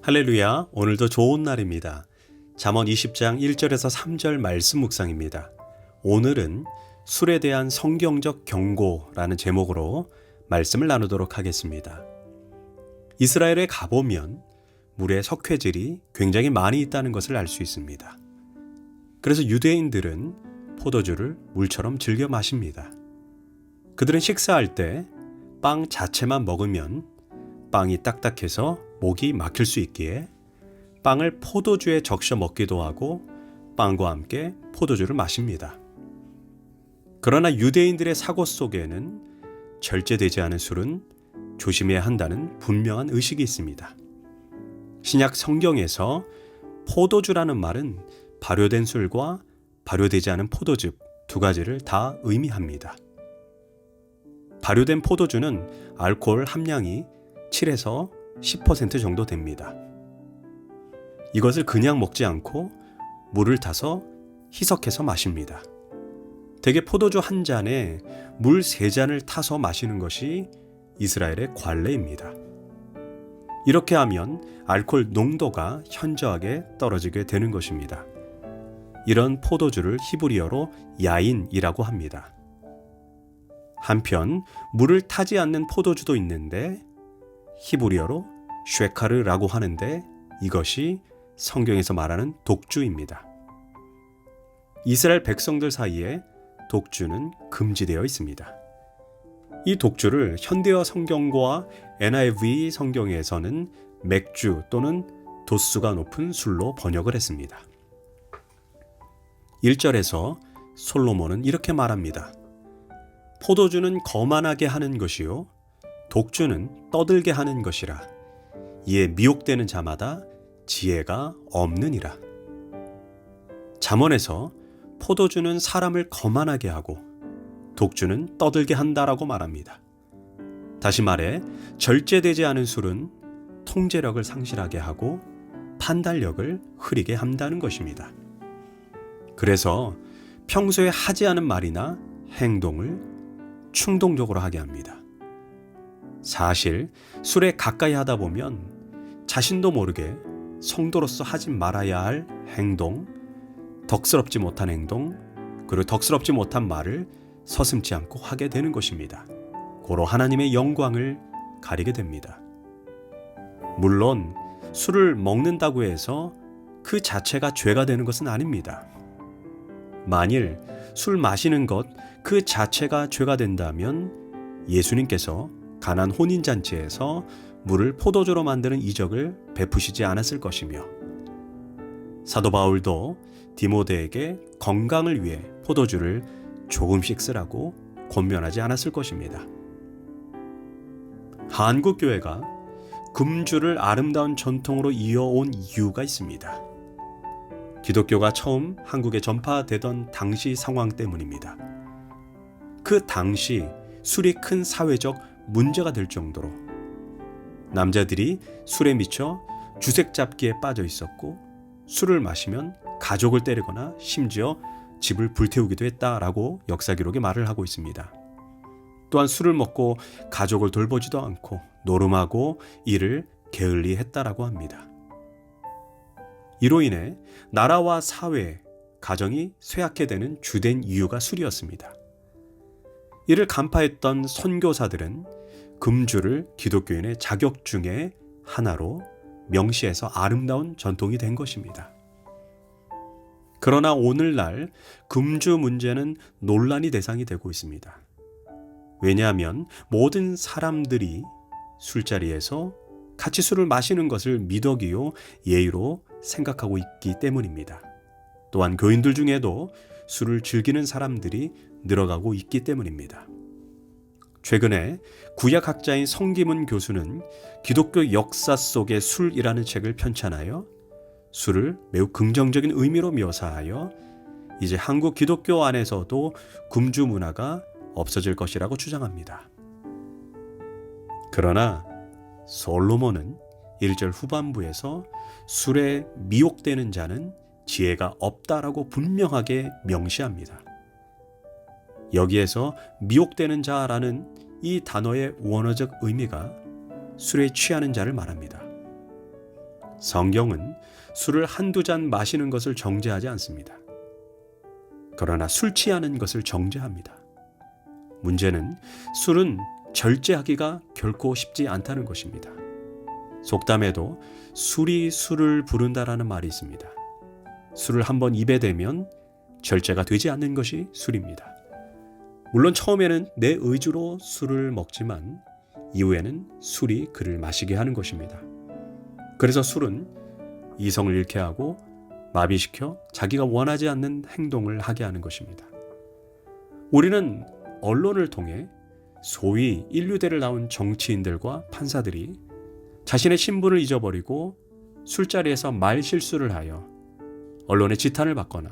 할렐루야, 오늘도 좋은 날입니다. 잠언 20장 1절에서 3절 말씀 묵상입니다. 오늘은 술에 대한 성경적 경고라는 제목으로 말씀을 나누도록 하겠습니다. 이스라엘에 가보면 물의 석회질이 굉장히 많이 있다는 것을 알 수 있습니다. 그래서 유대인들은 포도주를 물처럼 즐겨 마십니다. 그들은 식사할 때 빵 자체만 먹으면 빵이 딱딱해서 목이 막힐 수 있기에 빵을 포도주에 적셔 먹기도 하고 빵과 함께 포도주를 마십니다. 그러나 유대인들의 사고 속에는 절제되지 않은 술은 조심해야 한다는 분명한 의식이 있습니다. 신약 성경에서 포도주라는 말은 발효된 술과 발효되지 않은 포도즙 두 가지를 다 의미합니다. 발효된 포도주는 알코올 함량이 7에서 10% 정도 됩니다. 이것을 그냥 먹지 않고 물을 타서 희석해서 마십니다. 대개 포도주 한 잔에 물 3잔을 타서 마시는 것이 이스라엘의 관례입니다. 이렇게 하면 알코올 농도가 현저하게 떨어지게 되는 것입니다. 이런 포도주를 히브리어로 야인이라고 합니다. 한편 물을 타지 않는 포도주도 있는데 히브리어로 쉐카르라고 하는데 이것이 성경에서 말하는 독주입니다. 이스라엘 백성들 사이에 독주는 금지되어 있습니다. 이 독주를 현대어 성경과 NIV 성경에서는 맥주 또는 도수가 높은 술로 번역을 했습니다. 1절에서 솔로몬은 이렇게 말합니다. 포도주는 거만하게 하는 것이요 독주는 떠들게 하는 것이라. 이에 미혹되는 자마다 지혜가 없느니라. 잠언에서 포도주는 사람을 거만하게 하고 독주는 떠들게 한다라고 말합니다. 다시 말해 절제되지 않은 술은 통제력을 상실하게 하고 판단력을 흐리게 한다는 것입니다. 그래서 평소에 하지 않은 말이나 행동을 충동적으로 하게 합니다. 사실 술에 가까이 하다 보면 자신도 모르게 성도로서 하지 말아야 할 행동, 덕스럽지 못한 행동, 그리고 덕스럽지 못한 말을 서슴지 않고 하게 되는 것입니다. 고로 하나님의 영광을 가리게 됩니다. 물론 술을 먹는다고 해서 그 자체가 죄가 되는 것은 아닙니다. 만일 술 마시는 것 그 자체가 죄가 된다면 예수님께서 가나안 혼인잔치에서 물을 포도주로 만드는 이적을 베푸시지 않았을 것이며 사도 바울도 디모데에게 건강을 위해 포도주를 조금씩 쓰라고 권면하지 않았을 것입니다. 한국 교회가 금주를 아름다운 전통으로 이어온 이유가 있습니다. 기독교가 처음 한국에 전파되던 당시 상황 때문입니다. 그 당시 술이 큰 사회적 문제가 될 정도로 남자들이 술에 미쳐 주색 잡기에 빠져 있었고 술을 마시면 가족을 때리거나 심지어 집을 불태우기도 했다라고 역사 기록에 말을 하고 있습니다. 또한 술을 먹고 가족을 돌보지도 않고 노름하고 일을 게을리 했다라고 합니다. 이로 인해 나라와 사회, 가정이 쇠약해 되는 주된 이유가 술이었습니다. 이를 간파했던 선교사들은 금주를 기독교인의 자격 중에 하나로 명시해서 아름다운 전통이 된 것입니다. 그러나 오늘날 금주 문제는 논란이 대상이 되고 있습니다. 왜냐하면 모든 사람들이 술자리에서 같이 술을 마시는 것을 미덕이요 예의로 생각하고 있기 때문입니다. 또한 교인들 중에도 술을 즐기는 사람들이 늘어가고 있기 때문입니다. 최근에 구약학자인 성기문 교수는 기독교 역사 속의 술이라는 책을 편찬하여 술을 매우 긍정적인 의미로 묘사하여 이제 한국 기독교 안에서도 금주 문화가 없어질 것이라고 주장합니다. 그러나 솔로몬은 1절 후반부에서 술에 미혹되는 자는 지혜가 없다라고 분명하게 명시합니다. 여기에서 미혹되는 자라는 이 단어의 원어적 의미가 술에 취하는 자를 말합니다. 성경은 술을 한두 잔 마시는 것을 정죄하지 않습니다. 그러나 술 취하는 것을 정죄합니다. 문제는 술은 절제하기가 결코 쉽지 않다는 것입니다. 속담에도 술이 술을 부른다라는 말이 있습니다. 술을 한번 입에 대면 절제가 되지 않는 것이 술입니다. 물론 처음에는 내 의지로 술을 먹지만 이후에는 술이 그를 마시게 하는 것입니다. 그래서 술은 이성을 잃게 하고 마비시켜 자기가 원하지 않는 행동을 하게 하는 것입니다. 우리는 언론을 통해 소위 인류대를 낳은 정치인들과 판사들이 자신의 신분을 잊어버리고 술자리에서 말 실수를 하여 언론의 지탄을 받거나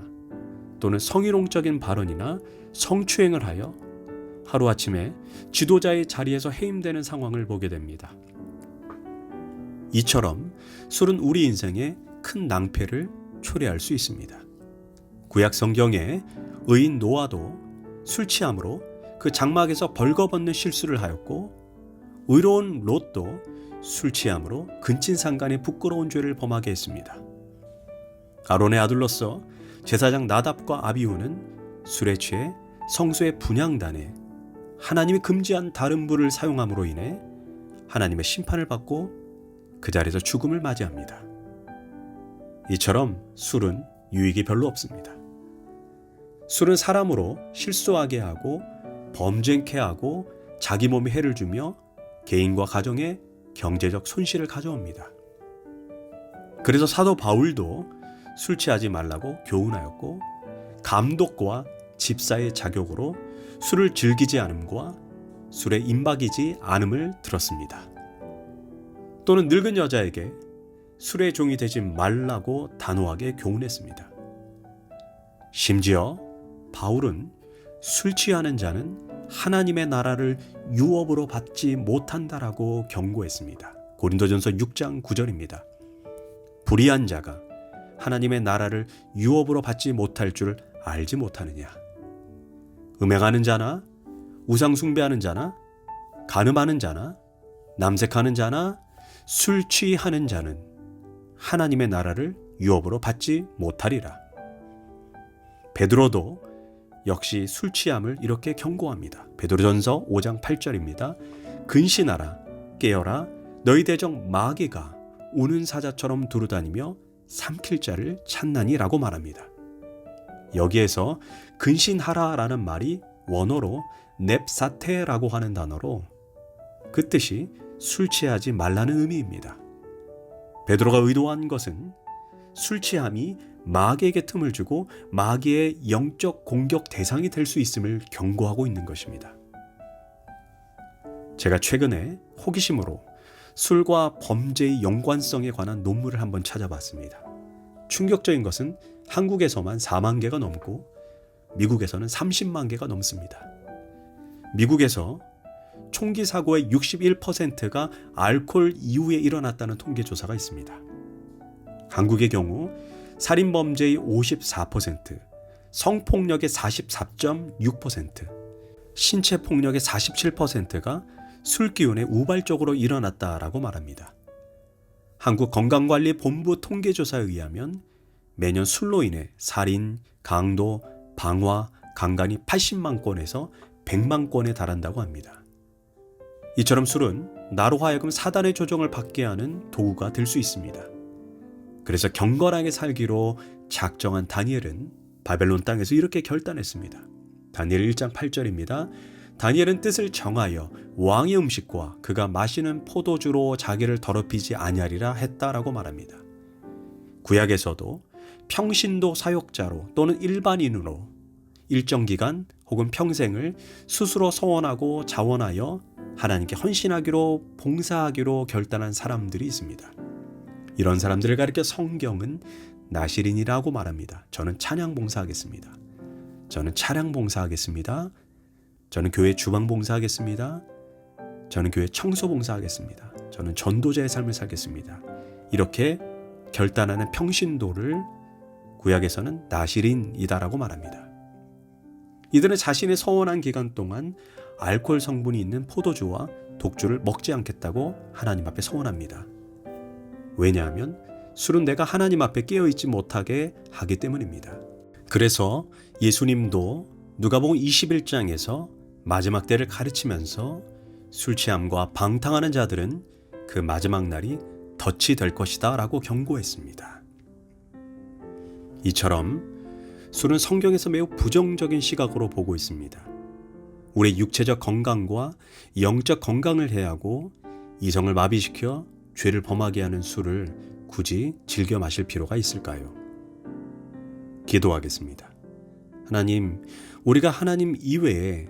또는 성희롱적인 발언이나 성추행을 하여 하루아침에 지도자의 자리에서 해임되는 상황을 보게 됩니다. 이처럼 술은 우리 인생에 큰 낭패를 초래할 수 있습니다. 구약 성경에 의인 노아도 술 취함으로 그 장막에서 벌거벗는 실수를 하였고, 의로운 롯도 술 취함으로 근친상간의 부끄러운 죄를 범하게 했습니다. 아론의 아들로서 제사장 나답과 아비후는 술에 취해 성소의 분향단에 하나님이 금지한 다른 불을 사용함으로 인해 하나님의 심판을 받고 그 자리에서 죽음을 맞이합니다. 이처럼 술은 유익이 별로 없습니다. 술은 사람으로 실수하게 하고 범죄케 하고 자기 몸에 해를 주며 개인과 가정에 경제적 손실을 가져옵니다. 그래서 사도 바울도 술 취하지 말라고 교훈하였고, 감독과 집사의 자격으로 술을 즐기지 않음과 술에 임박이지 않음을 들었습니다. 또는 늙은 여자에게 술의 종이 되지 말라고 단호하게 교훈했습니다. 심지어 바울은 술 취하는 자는 하나님의 나라를 유업으로 받지 못한다라고 경고했습니다. 고린도전서 6장 9절입니다. 불의한 자가 하나님의 나라를 유업으로 받지 못할 줄 알지 못하느냐. 음행하는 자나 우상 숭배하는 자나 간음하는 자나 남색하는 자나 술 취하는 자는 하나님의 나라를 유업으로 받지 못하리라. 베드로도 역시 술 취함을 이렇게 경고합니다. 베드로전서 5장 8절입니다. 근신하라, 깨어라, 너희 대적 마귀가 우는 사자처럼 두루다니며 삼킬 자를 찾나니라고 말합니다. 여기에서 근신하라라는 말이 원어로 넵사테라고 하는 단어로 그 뜻이 술 취하지 말라는 의미입니다. 베드로가 의도한 것은 술 취함이 마귀에게 틈을 주고 마귀의 영적 공격 대상이 될 수 있음을 경고하고 있는 것입니다. 제가 최근에 호기심으로 술과 범죄의 연관성에 관한 논문을 한번 찾아봤습니다. 충격적인 것은 한국에서만 4만 개가 넘고 미국에서는 30만 개가 넘습니다. 미국에서 총기 사고의 61%가 알코올 이후에 일어났다는 통계 조사가 있습니다. 한국의 경우 살인범죄의 54%, 성폭력의 44.6%, 신체폭력의 47%가 술기운에 우발적으로 일어났다라고 말합니다. 한국건강관리본부 통계조사에 의하면 매년 술로 인해 살인, 강도, 방화, 강간이 80만 건에서 100만 건에 달한다고 합니다. 이처럼 술은 나로 하여금 사단의 조종을 받게 하는 도구가 될 수 있습니다. 그래서 경건하게 살기로 작정한 다니엘은 바벨론 땅에서 이렇게 결단했습니다. 다니엘 1장 8절입니다. 다니엘은 뜻을 정하여 왕의 음식과 그가 마시는 포도주로 자기를 더럽히지 아니하리라 했다라고 말합니다. 구약에서도 평신도 사역자로 또는 일반인으로 일정 기간 혹은 평생을 스스로 서원하고 자원하여 하나님께 헌신하기로 봉사하기로 결단한 사람들이 있습니다. 이런 사람들을 가리켜 성경은 나시린이라고 말합니다. 저는 찬양 봉사하겠습니다. 저는 차량 봉사하겠습니다. 저는 교회 주방 봉사하겠습니다. 저는 교회 청소 봉사하겠습니다. 저는 전도자의 삶을 살겠습니다. 이렇게 결단하는 평신도를 구약에서는 나시린이다라고 말합니다. 이들은 자신의 서원한 기간 동안 알코올 성분이 있는 포도주와 독주를 먹지 않겠다고 하나님 앞에 서원합니다. 왜냐하면 술은 내가 하나님 앞에 깨어있지 못하게 하기 때문입니다. 그래서 예수님도 누가복음 21장에서 마지막 때를 가르치면서 술 취함과 방탕하는 자들은 그 마지막 날이 덫이 될 것이다 라고 경고했습니다. 이처럼 술은 성경에서 매우 부정적인 시각으로 보고 있습니다. 우리의 육체적 건강과 영적 건강을 해하고 이성을 마비시켜 죄를 범하게 하는 술을 굳이 즐겨 마실 필요가 있을까요? 기도하겠습니다. 하나님, 우리가 하나님 이외에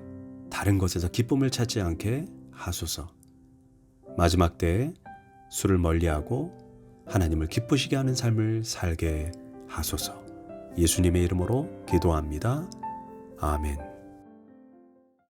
다른 것에서 기쁨을 찾지 않게 하소서. 마지막 때에 술을 멀리하고 하나님을 기쁘시게 하는 삶을 살게 하소서. 예수님의 이름으로 기도합니다. 아멘.